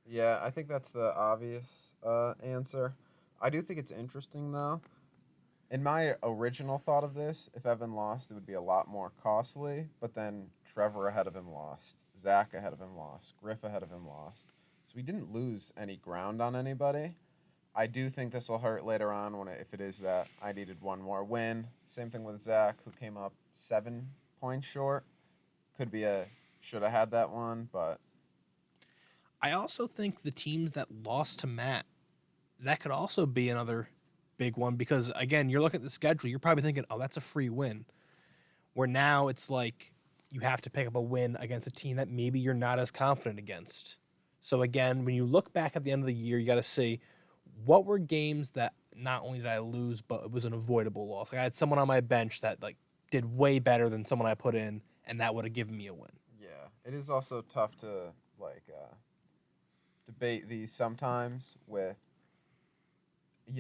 Yeah, I think that's the obvious answer. I do think it's interesting, though. In my original thought of this, if Evan lost, it would be a lot more costly. But then Trevor ahead of him lost. Zach ahead of him lost. Griff ahead of him lost. So we didn't lose any ground on anybody. I do think this will hurt later on if it is that I needed one more win. Same thing with Zach, who came up 7 points short. Should have had that one, but I also think the teams that lost to Matt, that could also be another big one because, again, you're looking at the schedule, you're probably thinking, oh, that's a free win. Where now it's like you have to pick up a win against a team that maybe you're not as confident against. So, again, when you look back at the end of the year, you got to see what were games that not only did I lose, but it was an avoidable loss. Like I had someone on my bench that did way better than someone I put in, and that would have given me a win. yeah, it is also tough to debate these sometimes with,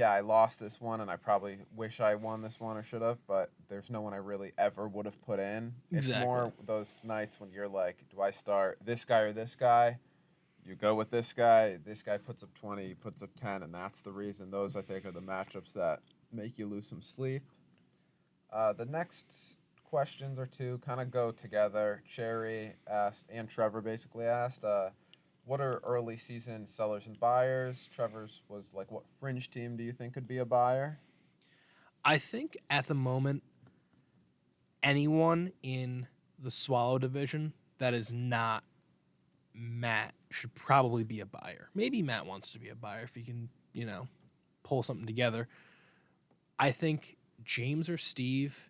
I lost this one and I probably wish I won this one or should have, but there's no one I really ever would have put in. Exactly. It's more those nights when you're like, do I start this guy or this guy? You go with this guy puts up 20, puts up 10, and that's the reason. Those, I think, are the matchups that make you lose some sleep. The next questions or two kind of go together. Cherry asked, and Trevor basically asked, what are early season sellers and buyers? Trevor's was like, what fringe team do you think could be a buyer? I think at the moment, anyone in the Swallow division that is not Matt should probably be a buyer. Maybe Matt wants to be a buyer if he can, pull something together. I think James or Steve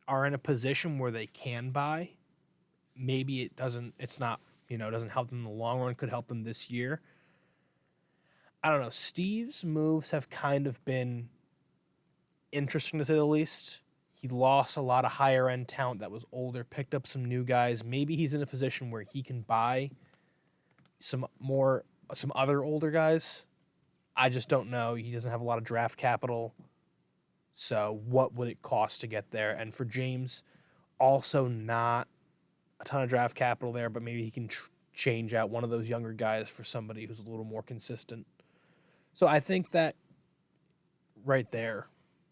are in a position where they can buy. Maybe it's not, doesn't help them in the long run, could help them this year. I don't know. Steve's moves have kind of been interesting to say the least. He lost a lot of higher end talent that was older, picked up some new guys. Maybe he's in a position where he can buy some other older guys. I just don't know. He doesn't have a lot of draft capital. So what would it cost to get there? And for James, also not a ton of draft capital there, but maybe he can change out one of those younger guys for somebody who's a little more consistent. So I think that right there.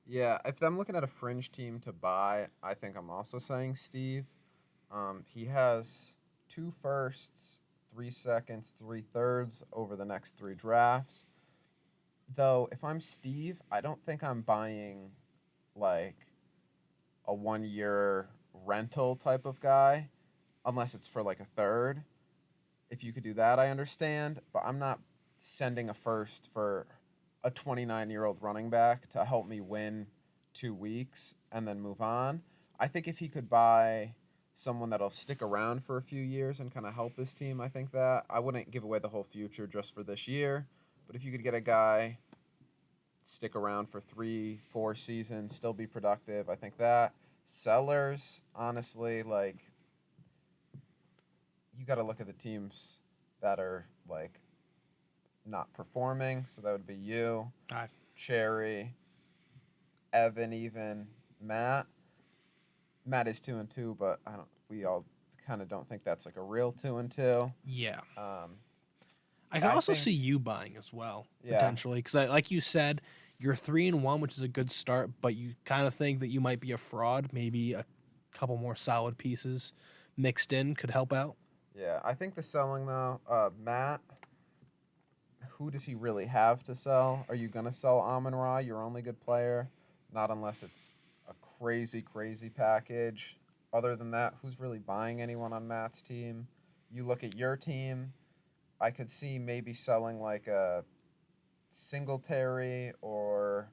Yeah, if I'm looking at a fringe team to buy, I think I'm also saying Steve. He has 2 firsts, 3 seconds, 3 thirds over the next 3 drafts. Though, if I'm Steve, I don't think I'm buying like a 1-year rental type of guy, unless it's for like a third. If you could do that, I understand, but I'm not sending a first for a 29-year-old running back to help me win 2 weeks and then move on. I think if he could buy someone that'll stick around for a few years and kind of help his team, I think that I wouldn't give away the whole future just for this year. But if you could get a guy, stick around for 3-4 seasons, still be productive, I think that. Sellers, honestly, like, you got to look at the teams that are like not performing. So that would be you, Aye. Cherry, Evan, even Matt. Matt is 2-2, but we all kind of don't think that's like a real 2-2. Yeah. I I can also think- see you buying as well, Yeah. potentially. Because, like you said, you're 3-1, which is a good start, but you kind of think that you might be a fraud. Maybe a couple more solid pieces mixed in could help out. Yeah, I think the selling, though, Matt, who does he really have to sell? Are you going to sell Amon-Ra, your only good player? Not unless it's a crazy, crazy package. Other than that, who's really buying anyone on Matt's team? You look at your team, I could see maybe selling like a Singletary or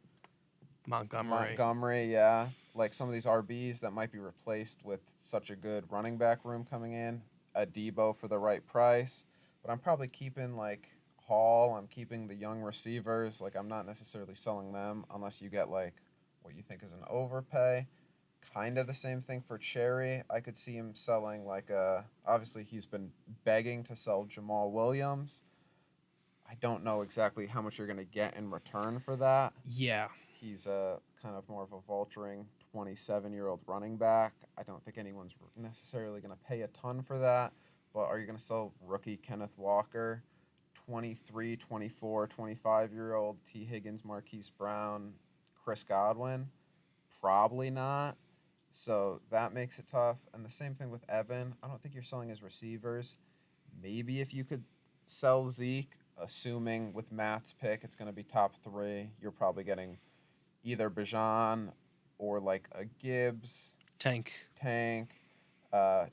Montgomery, yeah. Like some of these RBs that might be replaced with such a good running back room coming in. A Debo for the right price. But I'm probably keeping like Hall. I'm keeping the young receivers. Like I'm not necessarily selling them unless you get like what you think is an overpay. Kind of the same thing for Cherry. I could see him selling like obviously he's been begging to sell Jamal Williams. I don't know exactly how much you're going to get in return for that. Yeah. He's a kind of more of a vulturing 27-year-old running back. I don't think anyone's necessarily going to pay a ton for that. But are you going to sell rookie Kenneth Walker, 23, 24, 25-year-old T. Higgins, Marquise Brown, Chris Godwin? Probably not. So that makes it tough. And the same thing with Evan. I don't think you're selling his receivers. Maybe if you could sell Zeke, assuming with Matt's pick it's going to be top 3, you're probably getting either Bijan or like a Gibbs, Tank,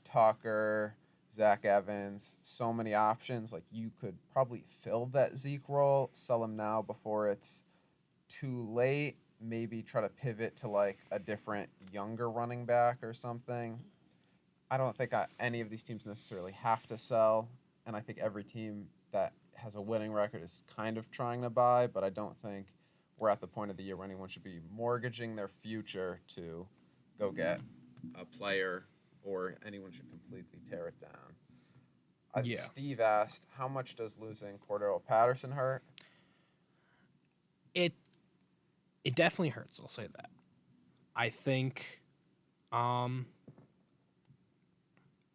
Tucker, Zach Evans. So many options. Like you could probably fill that Zeke role, sell him now before it's too late. Maybe try to pivot to like a different younger running back or something. I don't think any of these teams necessarily have to sell, and I think every team that has a winning record is kind of trying to buy, but I don't think we're at the point of the year where anyone should be mortgaging their future to go get a player, or anyone should completely tear it down. Yeah. Steve asked, how much does losing Cordero Patterson hurt? It definitely hurts, I'll say that. I think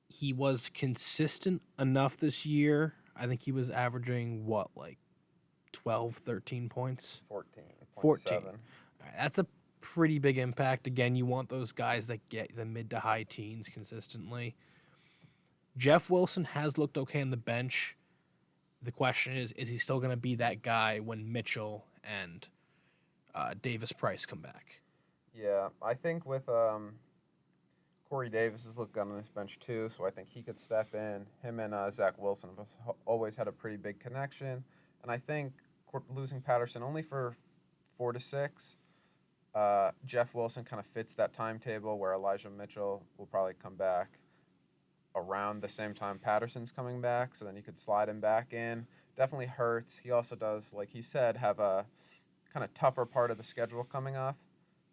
he was consistent enough this year. I think he was averaging, 12, 13 points? 14.7. 14. All right, that's a pretty big impact. Again, you want those guys that get the mid to high teens consistently. Jeff Wilson has looked okay on the bench. The question is he still going to be that guy when Mitchell and Davis Price come back? Yeah, I think with Corey Davis has looked good on his bench too, so I think he could step in. Him and Zach Wilson have always had a pretty big connection, and I think losing Patterson only for 4 to 6, Jeff Wilson kind of fits that timetable where Elijah Mitchell will probably come back around the same time Patterson's coming back, so then you could slide him back in. Definitely hurts. He also does, like he said, have a kind of tougher part of the schedule coming up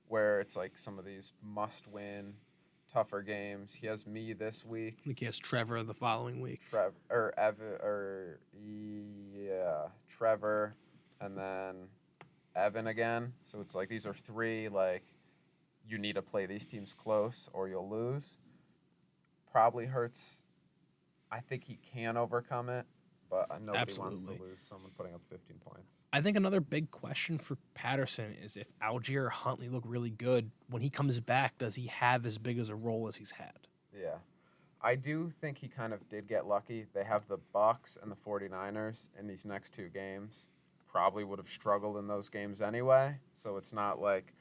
where it's like some of these must-win, tougher games. He has me this week. I think he has Trevor the following week. Trevor, and then Evan again. So it's like these are 3, like, you need to play these teams close or you'll lose. Probably hurts. I think he can overcome it, but nobody wants to lose someone putting up 15 points. I think another big question for Patterson is if Algier or Huntley look really good, when he comes back, does he have as big as a role as he's had? Yeah. I do think he kind of did get lucky. They have the Bucks and the 49ers in these next 2 games. Probably would have struggled in those games anyway, so it's not like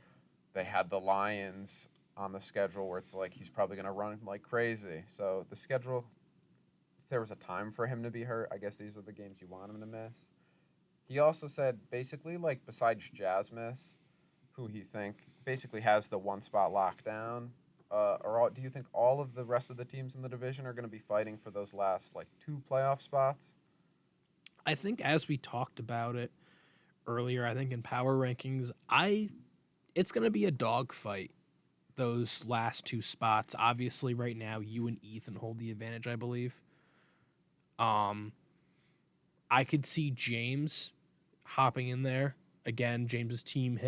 they had the Lions on the schedule where it's like he's probably going to run like crazy. So the schedule, if there was a time for him to be hurt, I guess these are the games you want him to miss. He also said basically, like, besides Jasmus, who he think basically has the 1 spot lockdown, do you think all of the rest of the teams in the division are going to be fighting for those last, like, 2 playoff spots? I think as we talked about it earlier, I think in power rankings, it's going to be a dogfight, those last 2 spots. Obviously, right now, you and Ethan hold the advantage, I believe. I could see James hopping in there. Again, James's team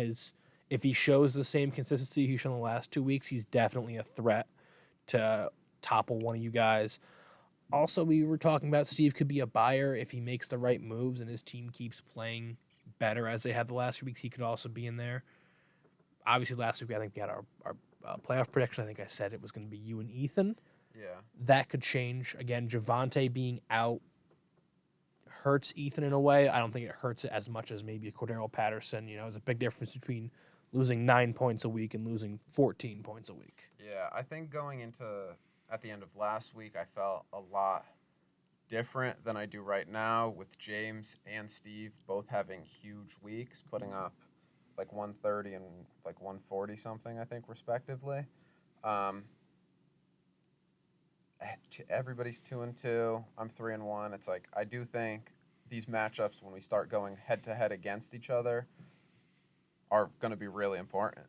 if he shows the same consistency he's shown the last 2 weeks, he's definitely a threat to topple one of you guys. Also, we were talking about Steve could be a buyer if he makes the right moves and his team keeps playing better as they have the last few weeks. He could also be in there. Obviously, last week I think we had our playoff prediction. I think I said it was going to be you and Ethan. Yeah. That could change. Again, Javante being out hurts Ethan in a way. I don't think it hurts it as much as maybe a Cordero Patterson. There's a big difference between losing 9 points a week and losing 14 points a week. Yeah, I think going into at the end of last week, I felt a lot different than I do right now with James and Steve both having huge weeks, putting up like 130 and like 140 something, I think, respectively. Everybody's 2-2. I'm 3-1. It's like I do think these matchups, when we start going head to head against each other, are going to be really important.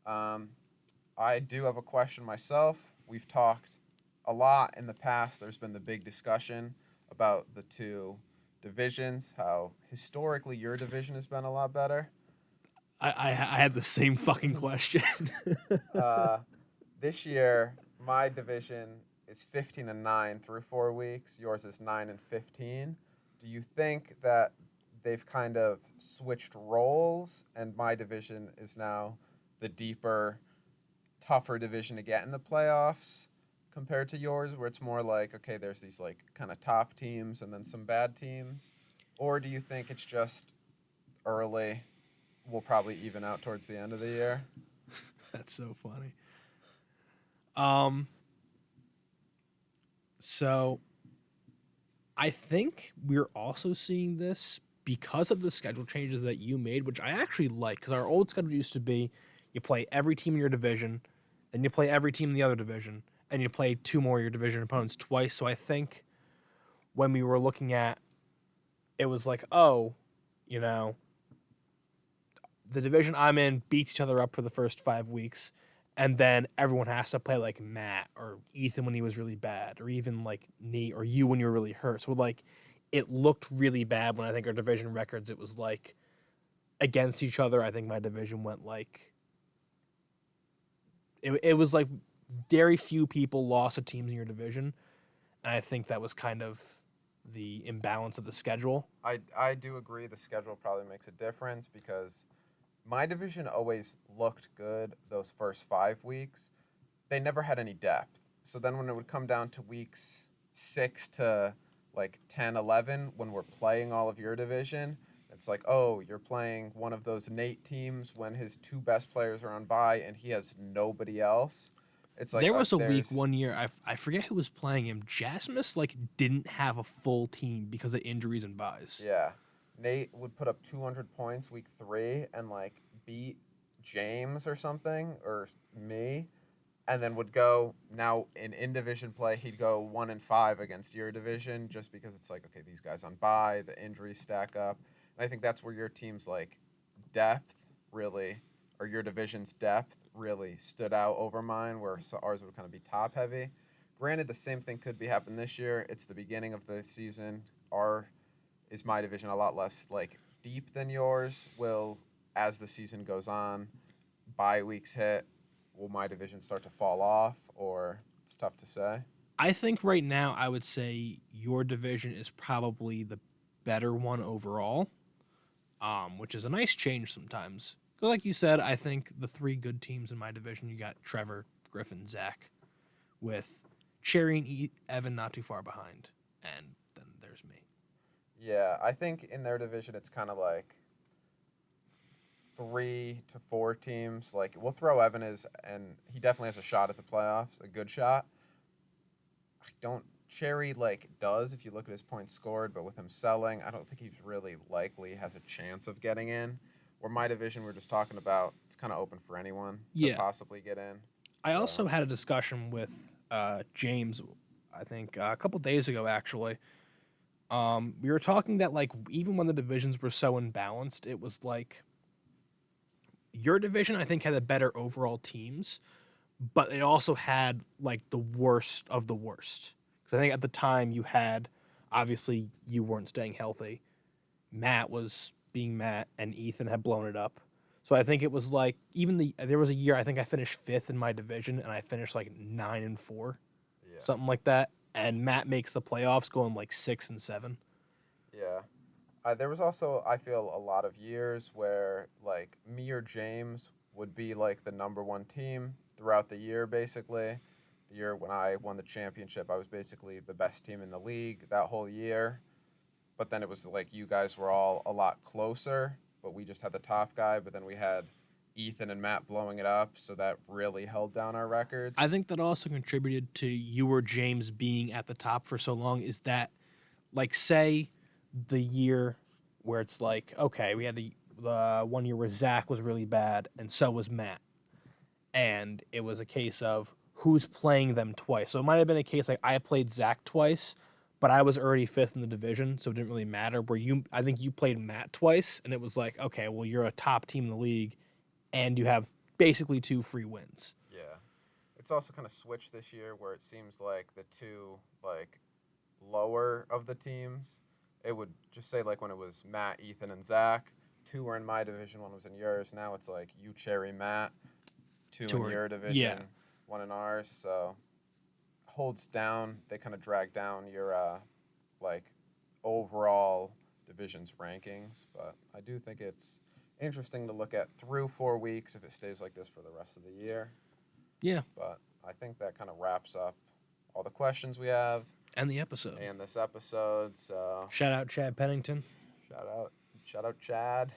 I do have a question myself. We've talked a lot in the past. There's been the big discussion about the 2 divisions, how historically your division has been a lot better. I had the same fucking question. This year, my division is 15-9 through 4 weeks. Yours is 9-15. Do you think that they've kind of switched roles and my division is now the deeper, tougher division to get in the playoffs compared to yours, where it's more like, okay, there's these like kind of top teams and then some bad teams? Or do you think it's just early, we'll probably even out towards the end of the year? That's so funny. So I think we're also seeing this because of the schedule changes that you made, which I actually like, because our old schedule used to be you play every team in your division, then you play every team in the other division, and you play 2 more of your division opponents twice. So I think when we were looking at it was like, the division I'm in beats each other up for the first 5 weeks, and then everyone has to play like Matt or Ethan when he was really bad, or even like Nate or you when you were really hurt. So like it looked really bad when I think our division records, it was like against each other. I think my division went like it was like very few people lost to teams in your division, and I think that was kind of the imbalance of the schedule. I do agree the schedule probably makes a difference because my division always looked good those first 5 weeks. They never had any depth. So then when it would come down to weeks 6 to like 10, 11, when we're playing all of your division, it's like, oh, you're playing one of those Nate teams when his two best players are on bye and he has nobody else. It's like There was a week there's one year, I forget who was playing him. Jasmus like didn't have a full team because of injuries and buys. yeah. Nate would put up 200 points week 3 and like beat James or something or me, and then would go now in division play. He'd go 1-5 against your division just because it's like, okay, these guys on bye, the injuries stack up, and I think that's where your team's like depth really, or your division's depth really stood out over mine, where ours would kind of be top heavy. Granted, the same thing could be happening this year. It's the beginning of the season. Is my division a lot less like deep than yours? Will, as the season goes on, bye weeks hit, will my division start to fall off, or it's tough to say? I think right now I would say your division is probably the better one overall, which is a nice change sometimes. 'Cause like you said, I think the three good teams in my division, you got Trevor, Griffin, Zach, with Cherry and Evan not too far behind, and then there's me. Yeah, I think in their division it's kind of like 3 to 4 teams. Like we'll throw Evan and he definitely has a shot at the playoffs, a good shot. I don't Cherry like does if you look at his points scored, but with him selling, I don't think he's really likely has a chance of getting in. Where my division we're just talking about, it's kind of open for anyone to Yeah. possibly get in. I So, also had a discussion with James, I think a couple days ago actually. We were talking that like even when the divisions were so imbalanced, it was like your division I think had the better overall teams, but it also had like the worst of the worst. Because I think at the time you had, obviously you weren't staying healthy. Matt was being Matt, and Ethan had blown it up. So I think it was like there was a year I think I finished fifth in my division, and I finished like 9-4, yeah. something like that. And Matt makes the playoffs, going like 6-7. Yeah. There was also, I feel, a lot of years where, like, me or James would be, like, the number one team throughout the year, basically. The year when I won the championship, I was basically the best team in the league that whole year. But then it was, like, you guys were all a lot closer, but we just had the top guy. But then we had Ethan and Matt blowing it up, so that really held down our records. I think that also contributed to you or James being at the top for so long. Is that, like, say the year where it's like, okay, we had the 1 year where Zach was really bad and so was Matt, and it was a case of who's playing them twice. So it might have been a case like I played Zach twice, but I was already fifth in the division, so it didn't really matter. Where I think you played Matt twice, and it was like, okay, well, you're a top team in the league, and you have basically 2 free wins. Yeah. It's also kind of switched this year where it seems like the two, like, lower of the teams, it would just say, like, when it was Matt, Ethan, and Zach, 2 were in my division, 1 was in yours. Now it's like you, Cherry, Matt, 2 Two in are- your division, yeah. 1 in ours. So holds down, they kind of drag down your, like, overall division's rankings. But I do think it's interesting to look at through 4 weeks if it stays like this for the rest of the year. Yeah, But I think that kind of wraps up all the questions we have and the episode. in this episode. So Shout out Chad Pennington, shout out Chad,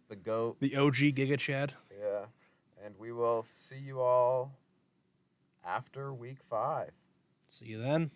the GOAT. the OG Giga Chad. Yeah, and we will see you all after week 5. See you then.